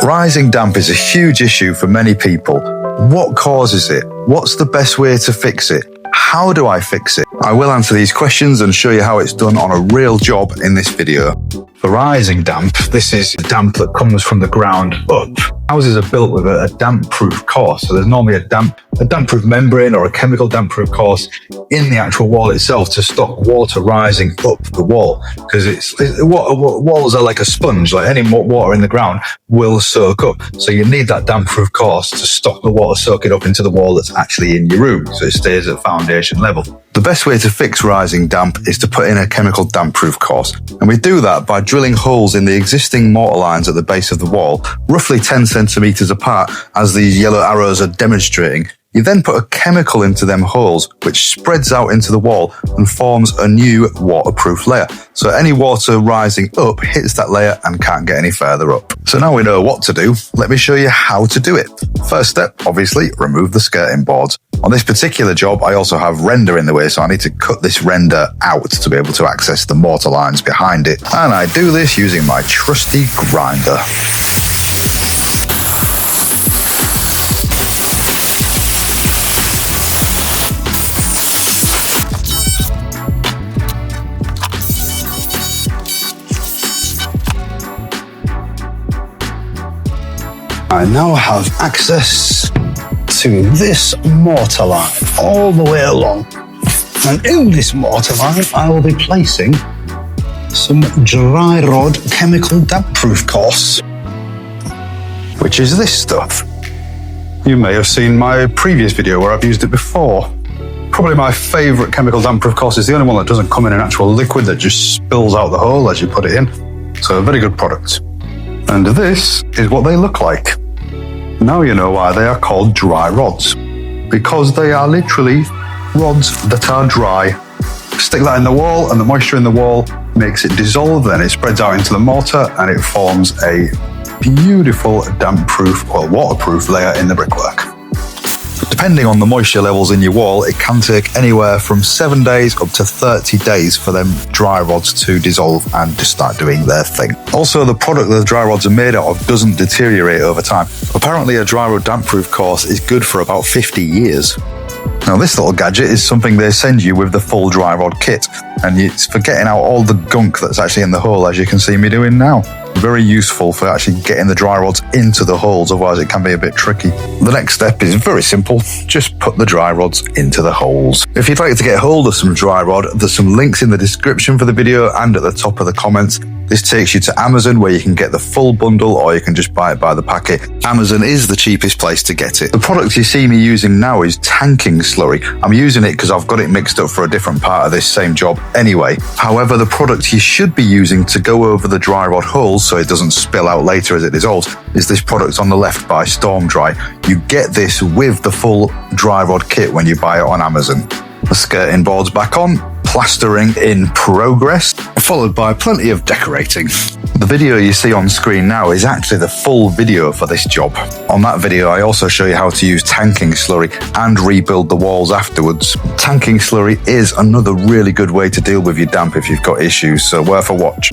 Rising damp is a huge issue for many people. What causes it? What's the best way to fix it? How do I fix it? I will answer these questions and show you how it's done on a real job in this video. For rising damp, this is damp that comes from the ground up. Houses are built with a damp-proof course, so there's normally a damp-proof membrane or a chemical damp-proof course in the actual wall itself to stop water rising up the wall. Because walls are like a sponge, like any water in the ground will soak up. So you need that damp-proof course to stop the water soaking up into the wall that's actually in your room, so it stays at foundation level. The best way to fix rising damp is to put in a chemical damp-proof course, and we do that by drilling holes in the existing mortar lines at the base of the wall, roughly 10 centimeters apart, as these yellow arrows are demonstrating. You then put a chemical into them holes, which spreads out into the wall and forms a new waterproof layer. So any water rising up hits that layer and can't get any further up. So now we know what to do, let me show you how to do it. First step, obviously, remove the skirting boards. On this particular job, I also have render in the way, so I need to cut this render out to be able to access the mortar lines behind it. And I do this using my trusty grinder. I now have access to this mortar line all the way along. And in this mortar line, I will be placing some Dryrod chemical damp-proof course, which is this stuff. You may have seen my previous video where I've used it before. Probably my favourite chemical damp-proof course is the only one that doesn't come in an actual liquid that just spills out the hole as you put it in. So a very good product. And this is what they look like. Now you know why they are called dry rods, because they are literally rods that are dry. Stick that in the wall and the moisture in the wall makes it dissolve, then it spreads out into the mortar and it forms a beautiful damp-proof or waterproof layer in the brickwork. Depending on the moisture levels in your wall, it can take anywhere from 7 days up to 30 days for them dry rods to dissolve and to start doing their thing. Also, the product that the dry rods are made out of doesn't deteriorate over time. Apparently, a Dryrod damp-proof course is good for about 50 years. Now, this little gadget is something they send you with the full Dryrod kit, and it's for getting out all the gunk that's actually in the hole, as you can see me doing now. Very useful for actually getting the dry rods into the holes, otherwise it can be a bit tricky. The next step is very simple, just put the dry rods into the holes. If you'd like to get hold of some dry rod, there's some links in the description for the video and at the top of the comments. This takes you to Amazon, where you can get the full bundle, or you can just buy it by the packet. Amazon is the cheapest place to get it. The product you see me using now is tanking slurry. I'm using it because I've got it mixed up for a different part of this same job anyway. However, the product you should be using to go over the dry rod holes so it doesn't spill out later as it dissolves is this product on the left by Storm Dry. You get this with the full dry rod kit when you buy it on Amazon. The skirting board's back on, plastering in progress, followed by plenty of decorating. The video you see on screen now is actually the full video for this job. On that video, I also show you how to use tanking slurry and rebuild the walls afterwards. Tanking slurry is another really good way to deal with your damp if you've got issues, so worth a watch.